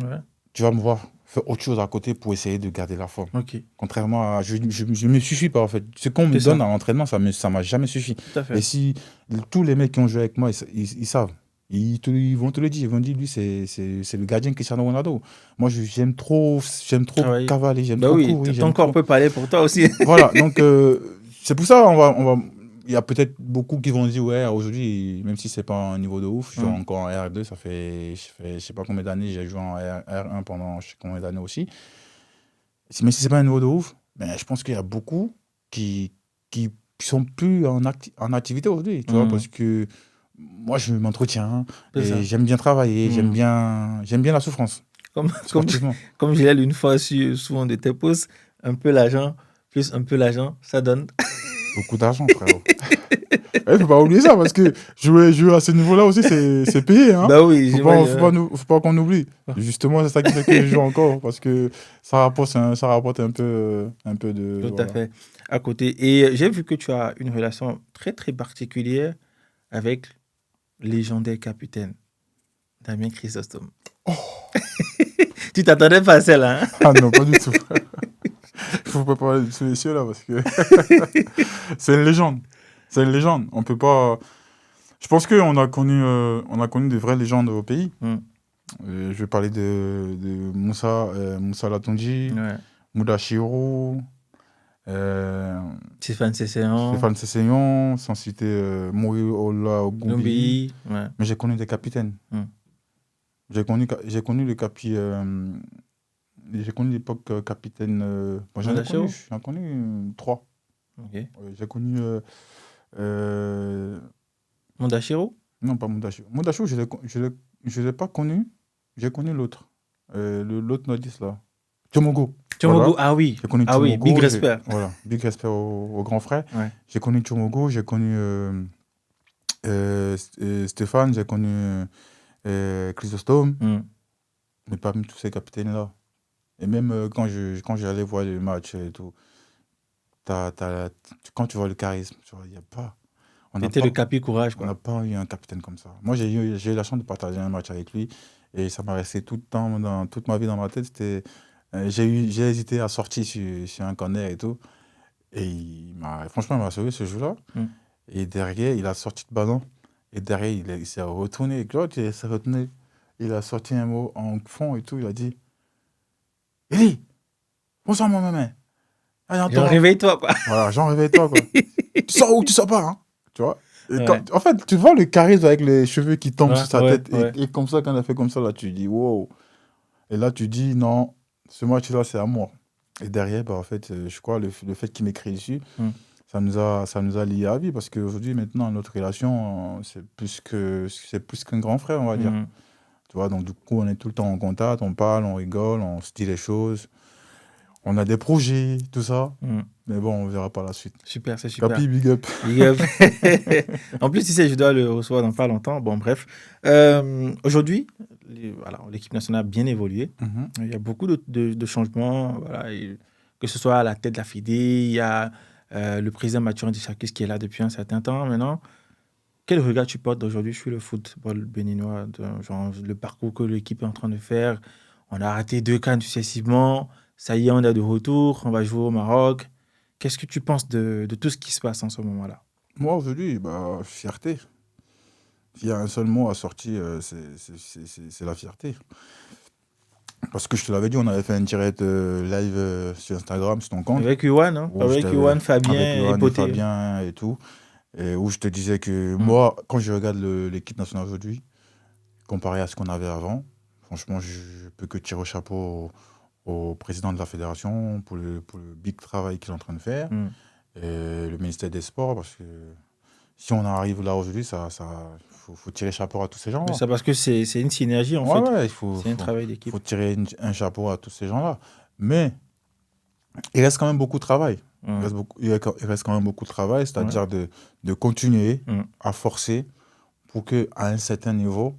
tu vas me voir faire autre chose à côté pour essayer de garder la forme. Contrairement à... Je me suffis pas, en fait. Ce qu'on me donne à l'entraînement, ça m'a jamais suffi. Tout à fait. Et si tous les mecs qui ont joué avec moi, ils savent. Ils vont te le dire. Ils vont dire, lui, c'est le gardien Cristiano Ronaldo. Moi, j'aime trop cavaler, j'aime trop courir. Ton corps peut parler pour toi aussi. Voilà, donc c'est pour ça il y a peut-être beaucoup qui vont dire, ouais, aujourd'hui, même si c'est pas un niveau de ouf, je suis encore en R2, ça fait je sais pas combien d'années, j'ai joué en R1 pendant je sais combien d'années aussi. Même si c'est pas un niveau de ouf, mais je pense qu'il y a beaucoup qui sont plus en activité aujourd'hui, tu vois, parce que moi, je m'entretiens et j'aime bien travailler, j'aime bien la souffrance. Comme je l'ai lu une fois souvent de tes posts, un peu l'argent, plus un peu l'argent, ça donne... Beaucoup d'argent, frérot. Il ne faut pas oublier ça, parce que jouer à ce niveau-là aussi, c'est payé. Hein. Bah oui, faut pas qu'on oublie. Justement, c'est ça qui fait que je joue encore, parce que ça rapporte un peu de... Tout à fait. À côté. Et j'ai vu que tu as une relation très, très particulière avec le légendaire capitaine Damien Chrysostome. Oh. Tu t'attendais pas à celle-là, hein? Ah non, pas du tout. Il faut pas parler de ce monsieur-là, parce que c'est une légende. C'est une légende. On peut pas... Je pense qu'on a connu des vraies légendes au pays. Je vais parler de Moussa Latonji, Moudachiro, Stéphane Sessegnon, sans citer Moui Ola Ogumbi. Mais j'ai connu des capitaines. J'ai connu le capitaine... J'ai connu l'époque capitaine... j'en ai connu 3. J'ai connu... Mondachiro? Non, pas Mondachiro. Mondachiro, je ne l'ai pas connu. J'ai connu l'autre. L'autre nordiste, là. Tchomogo. Tchomogo, ah oui. J'ai connu Tchomogo. Oui, big respect. Voilà, big respect au grand frère. J'ai connu Tchomogo, j'ai connu Stéphane, j'ai connu Chrysostome. Mais parmi tous ces capitaines-là. Et même quand j'allais voir les matchs et tout, quand tu vois le charisme, il n'y a pas... C'était le capi courage, quoi. On n'a pas eu un capitaine comme ça. Moi, j'ai eu la chance de partager un match avec lui et ça m'a resté toute ma vie dans ma tête. J'ai hésité à sortir sur un corner et tout. Et franchement, il m'a sauvé ce jeu-là. Et derrière, il a sorti le ballon. Et derrière, il s'est retourné. Claude, il s'est retourné. Il a sorti un mot en fond et tout. Il a dit, Eli, bonsoir, mon maman. Genre, réveille-toi, quoi. Voilà, genre, réveille-toi, quoi. Tu sors ou tu sors pas, hein. Tu vois? En fait, tu vois le charisme avec les cheveux qui tombent sur sa tête. Et comme ça, quand il a fait comme ça, là, tu dis, wow. Et là, tu dis, non, ce match-là, c'est à moi. Et derrière, en fait, je crois, le fait qu'il m'écrit dessus, ça nous a liés à vie parce qu'aujourd'hui, maintenant, notre relation, c'est plus qu'un grand frère, on va dire. Mhm. Tu vois, donc du coup, on est tout le temps en contact, on parle, on rigole, on se dit les choses. On a des projets, tout ça. Mhm. Mais bon, on verra par la suite. Super, c'est super. Capi, big up. Big up. En plus, tu sais, je dois le recevoir dans pas longtemps. Bon, bref. Aujourd'hui, l'équipe nationale a bien évolué. Mhm. Il y a beaucoup de changements. Voilà, que ce soit à la tête de la FIDE, il y a le président Mathurin Deschakis qui est là depuis un certain temps maintenant. Quel regard tu portes aujourd'hui sur le football béninois, genre, le parcours que l'équipe est en train de faire? On a raté 2 CAN successivement. Ça y est, on est de retour. On va jouer au Maroc. Qu'est-ce que tu penses de tout ce qui se passe en ce moment-là? Moi, aujourd'hui, fierté. S'il y a un seul mot à sortir, c'est la fierté. Parce que je te l'avais dit, on avait fait un direct live sur Instagram, sur ton compte. Avec Yohan, hein? Où Avec Yohan, Fabien avec et Yohan et Poté. Fabien et tout. Et où je te disais que moi, quand je regarde l'équipe nationale aujourd'hui, comparé à ce qu'on avait avant, franchement, je peux que tirer au chapeau au président de la fédération pour le big travail qu'il est en train de faire. Et le ministère des Sports, parce que si on arrive là aujourd'hui, faut tirer chapeau à tous ces gens-là. Mais ça parce que c'est une synergie, en Ouais, fait. ouais, C'est un travail d'équipe. faut tirer un chapeau à tous ces gens-là. Mais il reste quand même beaucoup de travail. Il reste quand même beaucoup de travail, c'est-à-dire de continuer à forcer pour qu'à un certain niveau,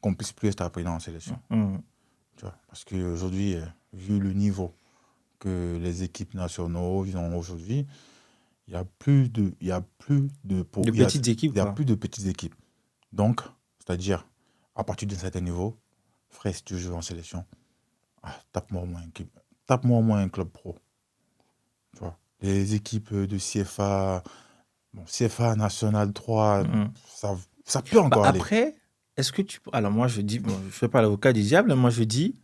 qu'on puisse plus être appelé en sélection. Tu vois, parce qu'aujourd'hui, vu le niveau que les équipes nationaux ont aujourd'hui, il n'y a plus de petites équipes. Il y a plus de petites équipes. Donc, c'est-à-dire, à partir d'un certain niveau, frère, si tu joues en sélection, tape-moi au moins un club pro. Tu vois, les équipes de CFA, CFA National 3, ça peut encore aller. Après, est-ce que tu... Alors moi, je dis, je ne fais pas l'avocat du diable, moi je dis,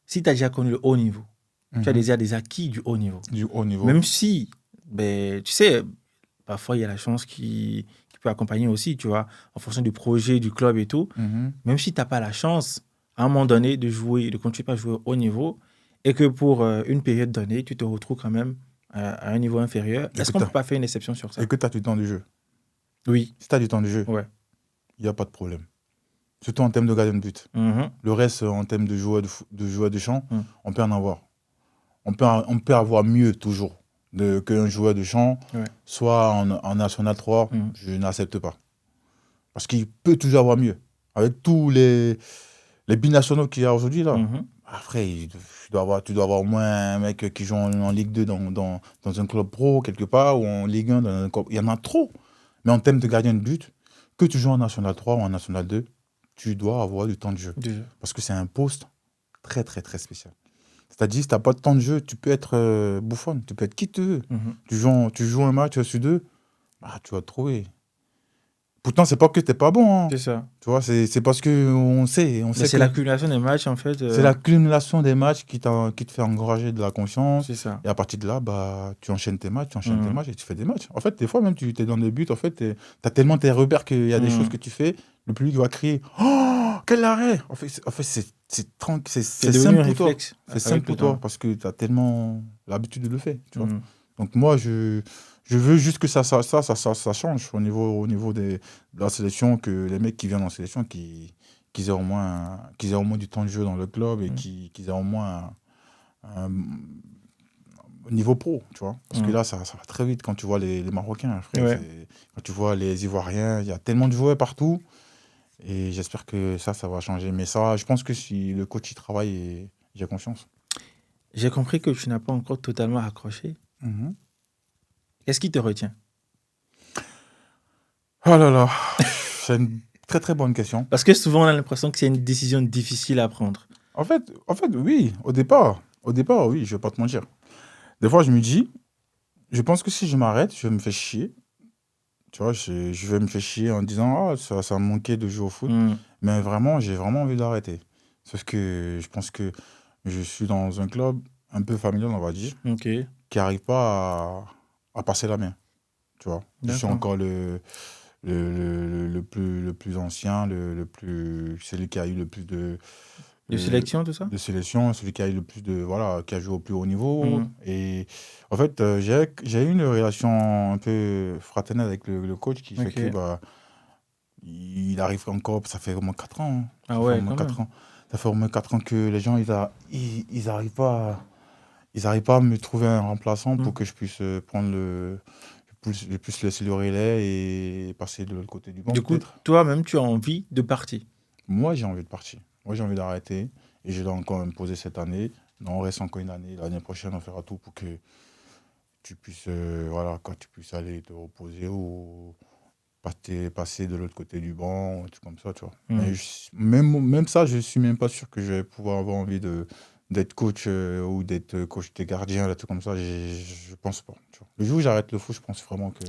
si tu as déjà connu le haut niveau, tu as déjà des acquis du haut niveau. Du haut niveau. Même si, tu sais, parfois il y a la chance qui peut accompagner aussi, tu vois, en fonction du projet, du club et tout. Même si tu n'as pas la chance, à un moment donné, de continuer à jouer au haut niveau, et que pour une période donnée, tu te retrouves quand même à un niveau inférieur, est-ce qu'on ne peut pas faire une exception sur ça? Et que tu as du temps de jeu. Oui. Si tu as du temps de jeu, il n'y a pas de problème. Surtout en termes de gardien de but. Le reste, en termes de joueurs de champ, on peut en avoir. On peut avoir mieux toujours qu'un joueur de champ, soit en National 3, je n'accepte pas. Parce qu'il peut toujours avoir mieux. Avec tous les binationaux qu'il y a aujourd'hui, là. Après, tu dois avoir au moins un mec qui joue en Ligue 2 dans un club pro, quelque part, ou en Ligue 1. Il y en a trop. Mais en termes de gardien de but, que tu joues en National 3 ou en National 2, tu dois avoir du temps de jeu. Parce que c'est un poste très, très, très spécial. C'est-à-dire, si tu n'as pas de temps de jeu, tu peux être bouffon, tu peux être qui tu veux. Tu joues un match sur 2, tu vas te trouver. Pourtant, c'est pas que tu n'es pas bon. Hein. C'est ça. Tu vois, c'est parce qu'on sait. C'est l'accumulation des matchs, en fait. C'est l'accumulation des matchs qui te fait engranger de la confiance. C'est ça. Et à partir de là, tu enchaînes tes matchs, et tu fais des matchs. En fait, des fois, même, tu es dans des buts, en fait, tu as tellement tes repères qu'il y a des choses que tu fais, le public va crier « Oh, quel arrêt !» En fait, c'est simple pour toi. C'est simple pour toi parce que tu as tellement l'habitude de le faire. Tu vois. Donc, moi, je veux juste que ça change au niveau de la sélection, que les mecs qui viennent en sélection, qu'ils aient au moins du temps de jeu dans le club et qu'ils aient au moins un niveau pro, tu vois. Parce que là, ça va très vite quand tu vois les Marocains, frère. Quand tu vois les Ivoiriens, il y a tellement de joueurs partout. Et j'espère que ça va changer. Mais ça, je pense que si le coach y travaille, j'ai confiance. J'ai compris que tu n'as pas encore totalement accroché. Qu'est-ce qui te retient? Oh là là, c'est une très très bonne question. Parce que souvent, on a l'impression que c'est une décision difficile à prendre. En fait, oui, au départ, oui, je vais pas te mentir. Des fois, je me dis, je pense que si je m'arrête, je vais me faire chier. Tu vois, je vais me faire chier en disant, ça me manquait de jouer au foot. Mais vraiment, j'ai vraiment envie d'arrêter. Sauf que je pense que je suis dans un club un peu familial, on va dire, qui n'arrive pas à passer la main. Tu vois, je suis encore le plus ancien, celui qui a eu le plus de De sélection, tout ça? De sélection, celui qui a eu le plus de, voilà, qui a joué au plus haut niveau. Mhm. Et en fait, j'ai eu une relation un peu fraternelle avec le coach qui fait que Ok. bah, il arrive encore, ça fait au moins 4 ans. Hein. Ah Ça fait au ouais, moins quand 4 même. ans. Ça fait au moins 4 ans que les gens, ils arrivent pas, ils arrivent pas à me trouver un remplaçant pour Mhm. que je puisse prendre je puisse laisser le relais et passer de l'autre côté du banc, Du coup, peut-être. toi-même, tu as envie de partir. Moi, j'ai envie de partir. Moi, j'ai envie d'arrêter. Et je dois encore me poser cette année. Non, on reste encore une année. L'année prochaine, on fera tout pour que tu puisses, voilà, quand tu puisses aller te reposer ou passer de l'autre côté du banc, un truc comme ça, tu vois. Mais Mhm. même ça, je suis même pas sûr que je vais pouvoir avoir envie d'être coach ou d'être coach des gardiens, là, tout comme ça. Je pense pas. Tu vois. Le jour où j'arrête le foot, je pense vraiment que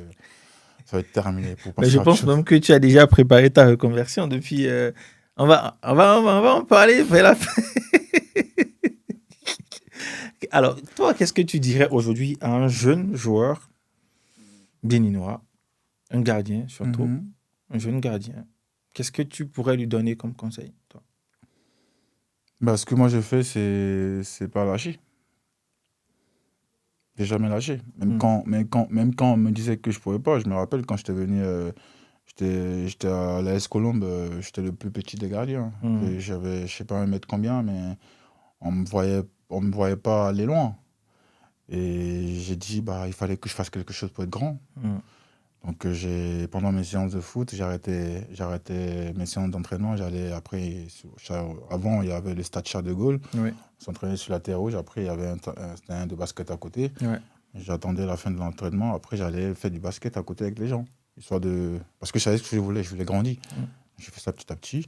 ça va être terminé pour Mais passer je à autre pense chose. même que tu as déjà préparé ta reconversion depuis. On va en parler vers la fin. Alors, toi, qu'est-ce que tu dirais aujourd'hui à un jeune joueur béninois, un gardien surtout, Mhm. un jeune gardien? Qu'est-ce que tu pourrais lui donner comme conseil, toi? Bah, ce que moi je fais, c'est pas lâcher. J'ai jamais lâché. Hmm. Même quand on me disait que je pouvais pas, je me rappelle quand j'étais venu, j'étais à l'AS Colombe, j'étais le plus petit des gardiens. Hmm. Et j'avais, je sais pas un mètre combien, mais on me voyait pas aller loin. Et j'ai dit, bah, il fallait que je fasse quelque chose pour être grand. Hmm. Donc, pendant mes séances de foot, j'arrêtais mes séances d'entraînement. J'allais après, avant, il y avait le stade Charles de Gaulle. Ouais, On s'entraînait sur la terre rouge. Après, il y avait un terrain de basket à côté. ouais, J'attendais la fin de l'entraînement. Après, j'allais faire du basket à côté avec les gens. Parce que je savais ce que je voulais grandir. hmm. J'ai fait ça petit à petit.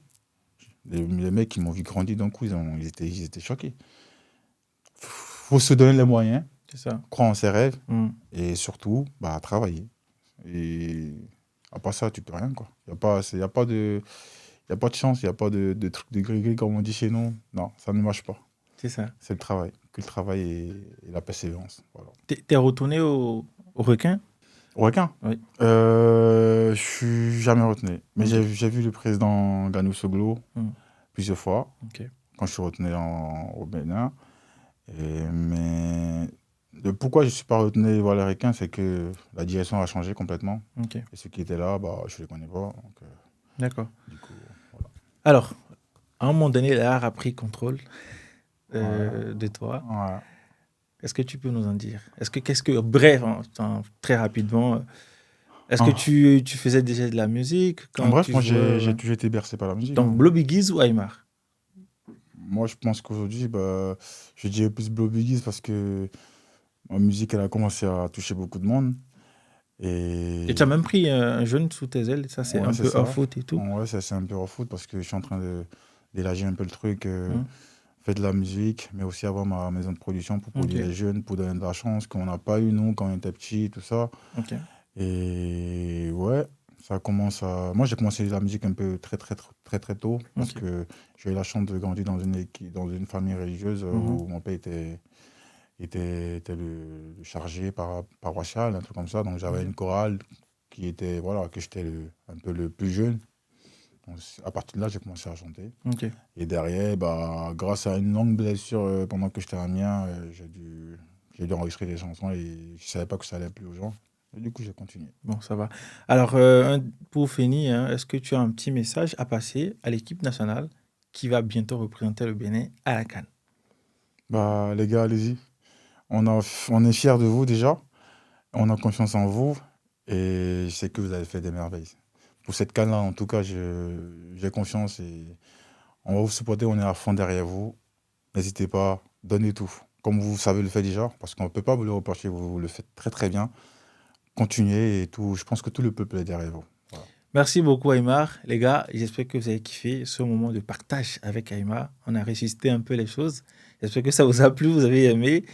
Les mecs qui m'ont vu grandir d'un coup, ils étaient choqués. Faut se donner les moyens, C'est ça. croire en ses rêves Hmm. et surtout, bah, travailler. Et à part ça, tu peux rien, quoi. Y a pas de chance, il n'y a pas de truc de gris-gris comme on dit chez nous. Non, ça ne marche pas. C'est ça. C'est le travail. Que le travail et la persévérance. Voilà. T'es retourné au requin? Requin. Oui. Je suis jamais retenu. Mais Ok. j'ai vu le président Ganou Soglo Hmm. plusieurs fois Ok. quand je suis retenu au Bénin. Mais pourquoi je ne suis pas retenu voir les requins, c'est que la direction a changé complètement. Ok. Et ceux qui étaient là, bah, je ne les connais pas. Donc, D'accord. du coup, voilà. Alors, à un moment donné, l'art a pris contrôle Ouais. de toi. Ouais. Est-ce que tu peux nous en dire? Bref, très rapidement, est-ce que Ah. tu faisais déjà de la musique En quand bref, tu moi, jouais? j'ai toujours été bercé par la musique. Donc, Hein. Blow Biggies ou Aymar? Moi, je pense qu'aujourd'hui, bah, je dirais plus Blow Biggies parce que ma musique, elle a commencé à toucher beaucoup de monde. Et tu as Et même pris un jeune sous tes ailes, ça c'est ouais, un c'est peu hors ça. foot et tout. Ouais, c'est un peu off foot parce que je suis en train d'élargir un peu le truc, Hum. faire de la musique, mais aussi avoir ma maison de production pour Ok, produire les jeunes, pour donner de la chance qu'on n'a pas eu, nous, quand on était petits, tout ça. ok. Et ouais, ça commence à. Moi, j'ai commencé la musique un peu très tôt parce Ok. que j'ai eu la chance de grandir dans une famille religieuse Mhm. où mon père était le chargé paroissial, un truc comme ça. Donc, j'avais une chorale qui était, voilà, que j'étais un peu le plus jeune. Donc, à partir de là, j'ai commencé à chanter. Ok. Et derrière, bah, grâce à une longue blessure pendant que j'étais à Amiens, j'ai dû enregistrer des chansons et je ne savais pas que ça allait plus aux gens. Et du coup, j'ai continué. Bon, ça va. Alors, pour finir, hein, est-ce que tu as un petit message à passer à l'équipe nationale qui va bientôt représenter le Bénin à la CAN? Bah, les gars, allez-y. On est fiers de vous déjà. On a confiance en vous. Et je sais que vous avez fait des merveilles. Pour cette CAN-là, en tout cas, j'ai confiance et on va vous supporter. On est à fond derrière vous. N'hésitez pas, donnez tout. Comme vous savez le faire déjà, parce qu'on ne peut pas vous le reprocher, vous le faites très bien. Continuez et tout. Je pense que tout le peuple est derrière vous. Voilà. Merci beaucoup, Aymar. Les gars, j'espère que vous avez kiffé ce moment de partage avec Aymar. On a ressuscité un peu les choses. J'espère que ça vous a plu, vous avez aimé.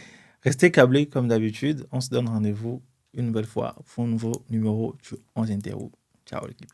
Restez câblés comme d'habitude. On se donne rendez-vous une nouvelle fois pour un nouveau numéro du 11 Interview. Ciao l'équipe.